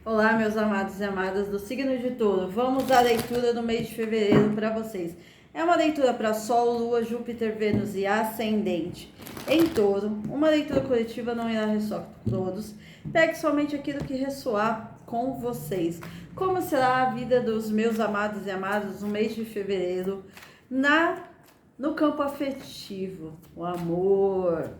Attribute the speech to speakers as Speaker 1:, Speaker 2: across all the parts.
Speaker 1: Olá, meus amados e amadas do signo de Touro. Vamos à leitura do mês de fevereiro para vocês. É uma leitura para Sol, Lua, Júpiter, Vênus e Ascendente em Touro. Uma leitura coletiva não irá ressoar com todos. Pegue somente aquilo que ressoar com vocês. Como será a vida dos meus amados e amadas no mês de fevereiro no campo afetivo? O amor,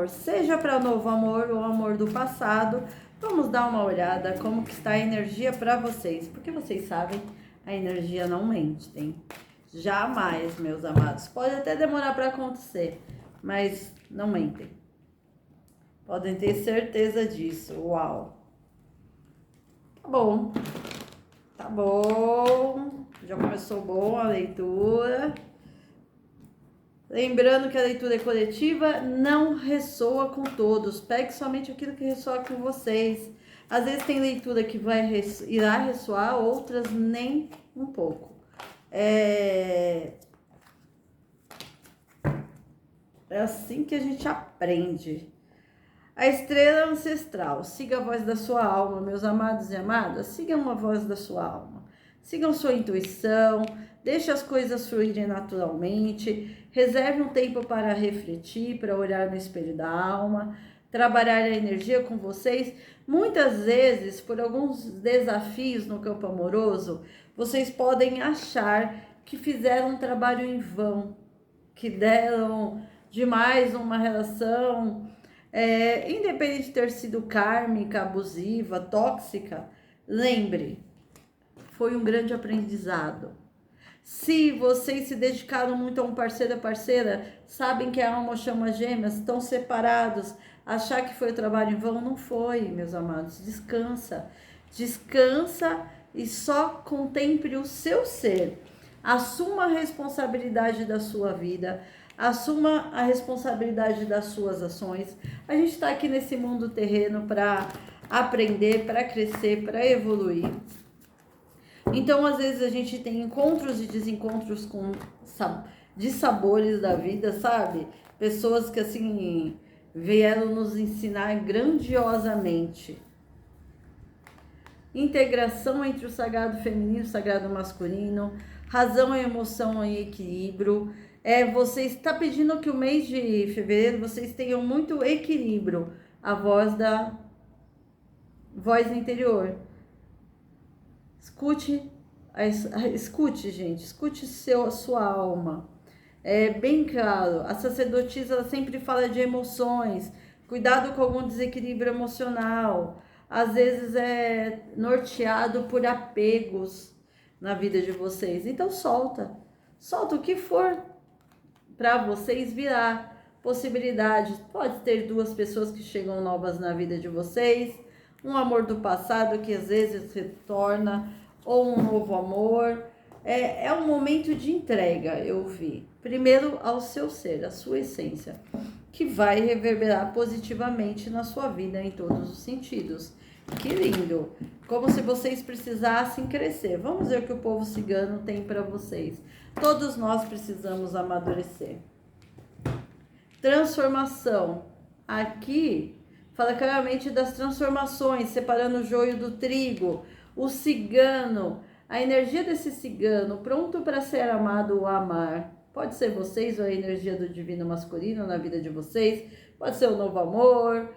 Speaker 1: seja para novo amor ou amor do passado. Vamos dar uma olhada como que está a energia para vocês, porque vocês sabem, a energia não mente, hein? Jamais, meus amados. Pode até demorar para acontecer, mas não mentem. Podem ter certeza disso. Uau! Tá bom. Já começou bom a leitura. Lembrando que a leitura é coletiva, não ressoa com todos. Pegue somente aquilo que ressoa com vocês. Às vezes tem leitura que irá ressoar, outras nem um pouco. É assim que a gente aprende. A estrela ancestral. Siga a voz da sua alma, meus amados e amadas. Sigam a voz da sua alma. Sigam sua intuição. Deixe as coisas fluírem naturalmente. Reserve um tempo para refletir, para olhar no espelho da alma, trabalhar a energia com vocês. Muitas vezes, por alguns desafios no campo amoroso, vocês podem achar que fizeram um trabalho em vão, que deram demais numa relação, independente de ter sido kármica, abusiva, tóxica. Lembre, foi um grande aprendizado. Se vocês se dedicaram muito a um parceiro ou parceira, sabem que a alma chama gêmeas, estão separados, achar que foi o trabalho em vão, não foi, meus amados. Descansa. Descansa e só contemple o seu ser. Assuma a responsabilidade da sua vida, assuma a responsabilidade das suas ações. A gente está aqui nesse mundo terreno para aprender, para crescer, para evoluir. Então, às vezes, a gente tem encontros e desencontros com dissabores da vida, sabe? Pessoas que, assim, vieram nos ensinar grandiosamente. Integração entre o sagrado feminino e o sagrado masculino. Razão e emoção em equilíbrio. Você está pedindo que o mês de fevereiro vocês tenham muito equilíbrio. A voz interior. Escute, gente, escute sua alma. É bem claro, a sacerdotisa ela sempre fala de emoções, cuidado com algum desequilíbrio emocional. Às vezes é norteado por apegos na vida de vocês. Então solta o que for para vocês virar possibilidade. Pode ter duas pessoas que chegam novas na vida de vocês, um amor do passado que às vezes retorna, ou um novo amor. É um momento de entrega, eu vi. Primeiro ao seu ser, a sua essência, que vai reverberar positivamente na sua vida em todos os sentidos. Que lindo! Como se vocês precisassem crescer. Vamos ver o que o povo cigano tem para vocês. Todos nós precisamos amadurecer. Transformação. Aqui fala claramente das transformações, separando o joio do trigo. O cigano, a energia desse cigano, pronto para ser amado ou amar. Pode ser vocês ou a energia do divino masculino na vida de vocês. Pode ser um novo amor,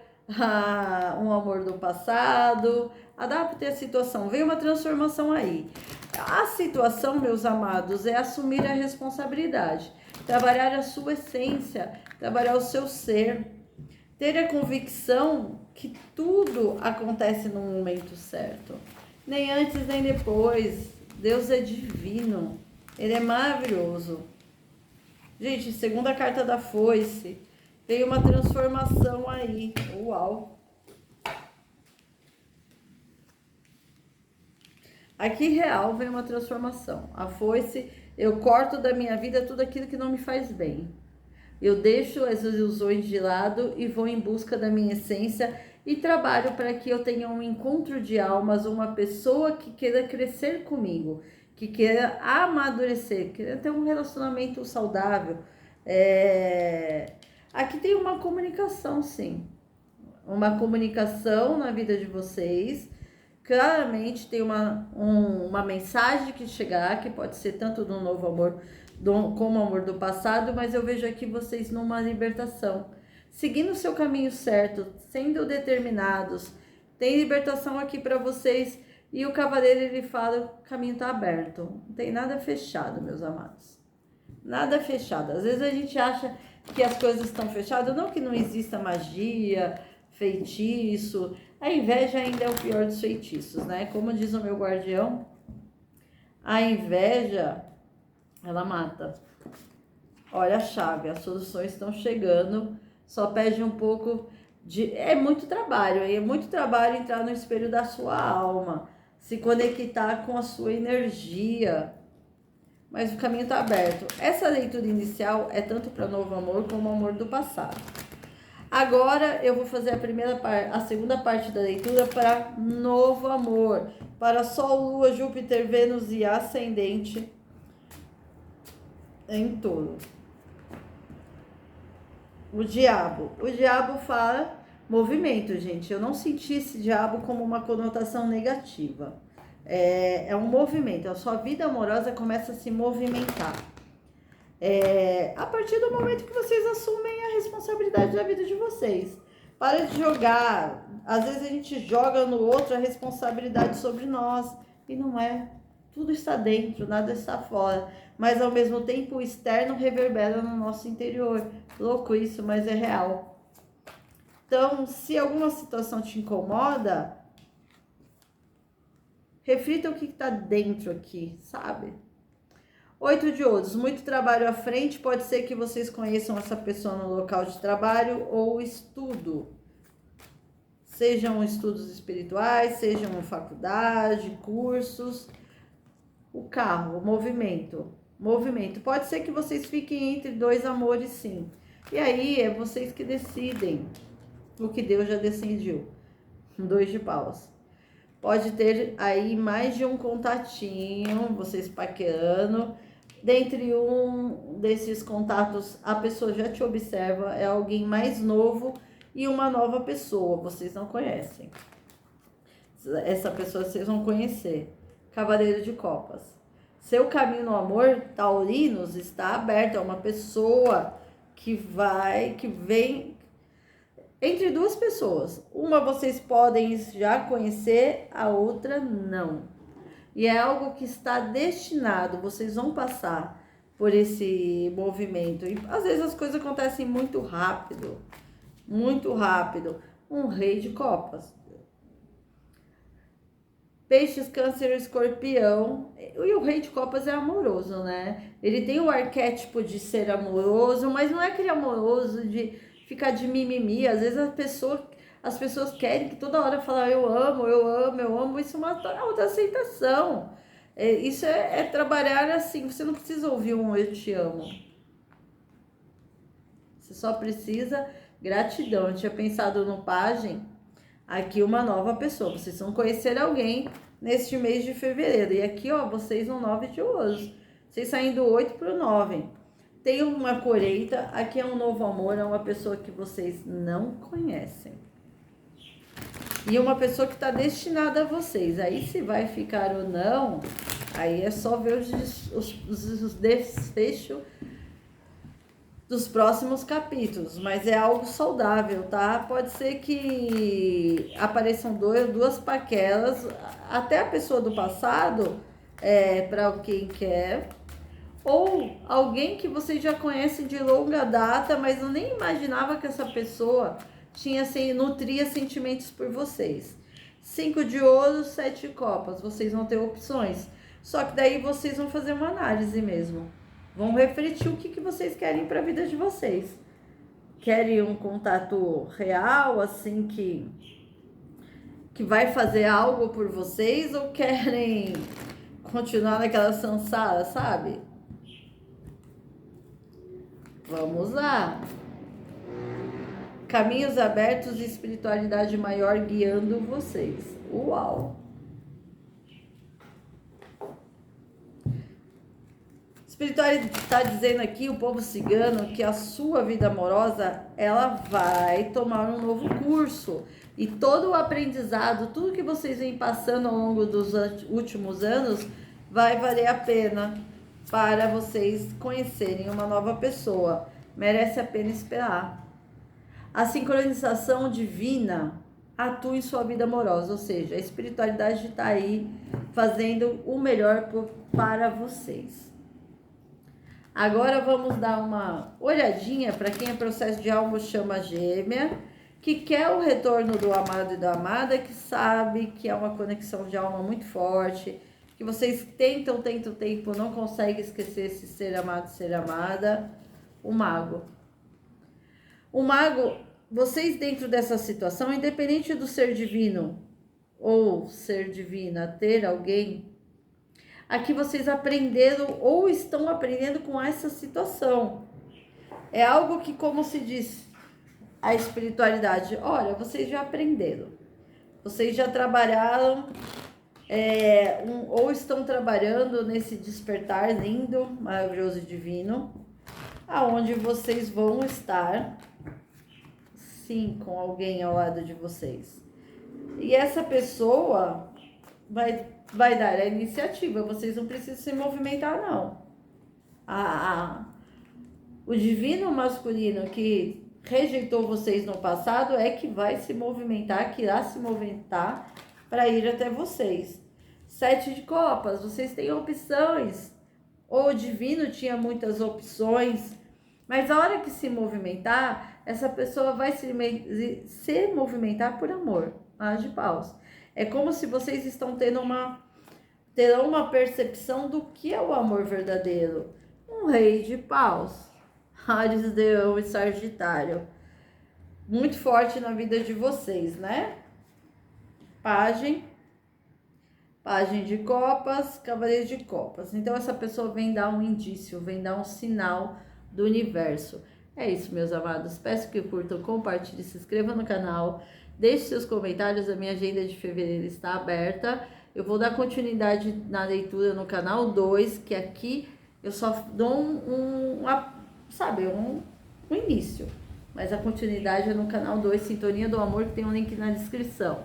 Speaker 1: um amor do passado. Adapte a situação. Vem uma transformação aí. A situação, meus amados, é assumir a responsabilidade. Trabalhar a sua essência, trabalhar o seu ser. Ter a convicção que tudo acontece no momento certo. Nem antes, nem depois. Deus é divino. Ele é maravilhoso. Gente, segunda carta da foice. Tem uma transformação aí. Uau. Aqui real vem uma transformação. A foice, eu corto da minha vida tudo aquilo que não me faz bem. Eu deixo as ilusões de lado e vou em busca da minha essência e trabalho para que eu tenha um encontro de almas, uma pessoa que queira crescer comigo, que queira amadurecer, que queira ter um relacionamento saudável. Aqui tem uma comunicação, sim. Uma comunicação na vida de vocês, claramente tem uma mensagem que chegar, que pode ser tanto do novo amor como o amor do passado, mas eu vejo aqui vocês numa libertação, seguindo o seu caminho certo, sendo determinados. Tem libertação aqui para vocês. E o cavaleiro, ele fala, o caminho está aberto. Não tem nada fechado, meus amados. Nada fechado. Às vezes a gente acha que as coisas estão fechadas. Não que não exista magia, feitiço. A inveja ainda é o pior dos feitiços, né? Como diz o meu guardião, a inveja, ela mata. Olha a chave, as soluções estão chegando. Só pede um pouco de... É muito trabalho entrar no espelho da sua alma, se conectar com a sua energia, mas o caminho está aberto. Essa leitura inicial é tanto para novo amor como amor do passado. Agora eu vou fazer a segunda parte da leitura para novo amor, para Sol, Lua, Júpiter, Vênus e Ascendente em Touro. O diabo fala movimento, gente. Eu não senti esse diabo como uma conotação negativa. É um movimento. A sua vida amorosa começa a se movimentar. A partir do momento que vocês assumem a responsabilidade da vida de vocês. Para de jogar. Às vezes a gente joga no outro a responsabilidade sobre nós. E não é. Tudo está dentro, nada está fora. Mas ao mesmo tempo o externo reverbera no nosso interior. Louco isso, mas é real. Então, se alguma situação te incomoda, reflita o que está dentro aqui, sabe? 8 de ouros, muito trabalho à frente. Pode ser que vocês conheçam essa pessoa no local de trabalho ou estudo. Sejam estudos espirituais, sejam faculdade, cursos. O carro, o movimento. Pode ser que vocês fiquem entre dois amores, sim. E aí, é vocês que decidem o que Deus já decidiu. 2 de paus. Pode ter aí mais de um contatinho, vocês paquerando. Dentre um desses contatos, a pessoa já te observa, é alguém mais novo e uma nova pessoa, vocês não conhecem. Essa pessoa vocês vão conhecer. Cavaleiro de Copas. Seu caminho no amor, taurinos, está aberto. É uma pessoa que vem entre duas pessoas. Uma vocês podem já conhecer, a outra não. E é algo que está destinado, vocês vão passar por esse movimento. E às vezes as coisas acontecem muito rápido. Muito rápido. Um rei de copas. Peixes, Câncer, Escorpião. E o rei de copas é amoroso, né? Ele tem o arquétipo de ser amoroso, mas não é aquele amoroso de ficar de mimimi. Às vezes as pessoas querem que toda hora falar eu amo, eu amo, eu amo. Isso é uma autoaceitação. Isso é trabalhar assim. Você não precisa ouvir um eu te amo. Você só precisa gratidão. Eu tinha pensado no pajem. Aqui uma nova pessoa, vocês vão conhecer alguém neste mês de fevereiro. E aqui, ó, vocês no 9 de ouros. Vocês saem do 8 para o 9. Tem uma colheita, aqui é um novo amor, é uma pessoa que vocês não conhecem. E uma pessoa que está destinada a vocês. Aí se vai ficar ou não, aí é só ver os desfechos dos próximos capítulos, mas é algo saudável, tá? Pode ser que apareçam duas paquelas, até a pessoa do passado, para quem quer, ou alguém que vocês já conhecem de longa data, mas eu nem imaginava que essa pessoa nutria sentimentos por vocês. 5 de ouros, 7 de copas, vocês vão ter opções, só que daí vocês vão fazer uma análise mesmo. Vão refletir o que vocês querem para a vida de vocês. Querem um contato real, assim, que vai fazer algo por vocês? Ou querem continuar naquela samsara, sabe? Vamos lá. Caminhos abertos e espiritualidade maior guiando vocês. Uau! Espiritualidade está dizendo aqui, o povo cigano, que a sua vida amorosa, ela vai tomar um novo curso. E todo o aprendizado, tudo que vocês vêm passando ao longo dos últimos anos, vai valer a pena para vocês conhecerem uma nova pessoa. Merece a pena esperar. A sincronização divina atua em sua vida amorosa, ou seja, a espiritualidade está aí fazendo o melhor para vocês. Agora vamos dar uma olhadinha para quem é processo de alma chama gêmea, que quer o retorno do amado e da amada, que sabe que é uma conexão de alma muito forte, que vocês tentam, não conseguem esquecer esse ser amado, ser amada. O mago. O mago, vocês dentro dessa situação, independente do ser divino ou ser divina, ter alguém, aqui vocês aprenderam ou estão aprendendo com essa situação. É algo que, como se diz a espiritualidade, olha, vocês já aprenderam, vocês já trabalharam, ou estão trabalhando nesse despertar lindo, maravilhoso e divino, aonde vocês vão estar, sim, com alguém ao lado de vocês. E essa pessoa vai dar a iniciativa, vocês não precisam se movimentar, não. O divino masculino que rejeitou vocês no passado é que vai se movimentar, que irá se movimentar para ir até vocês. 7 de copas, vocês têm opções. O divino tinha muitas opções, mas a hora que se movimentar, essa pessoa vai se movimentar por amor. De paus. É como se vocês estão terão uma percepção do que é o amor verdadeiro. Um rei de paus, Áries, Leão e Sagitário. Muito forte na vida de vocês, né? Pagem de copas, cavaleiro de copas. Então essa pessoa vem dar um indício, vem dar um sinal do universo. É isso, meus amados. Peço que curtam, compartilhem, se inscrevam no canal. Deixe seus comentários, a minha agenda de fevereiro está aberta. Eu vou dar continuidade na leitura no canal 2, que aqui eu só dou um início. Mas a continuidade é no canal 2, Sintonia do Amor, que tem um link na descrição.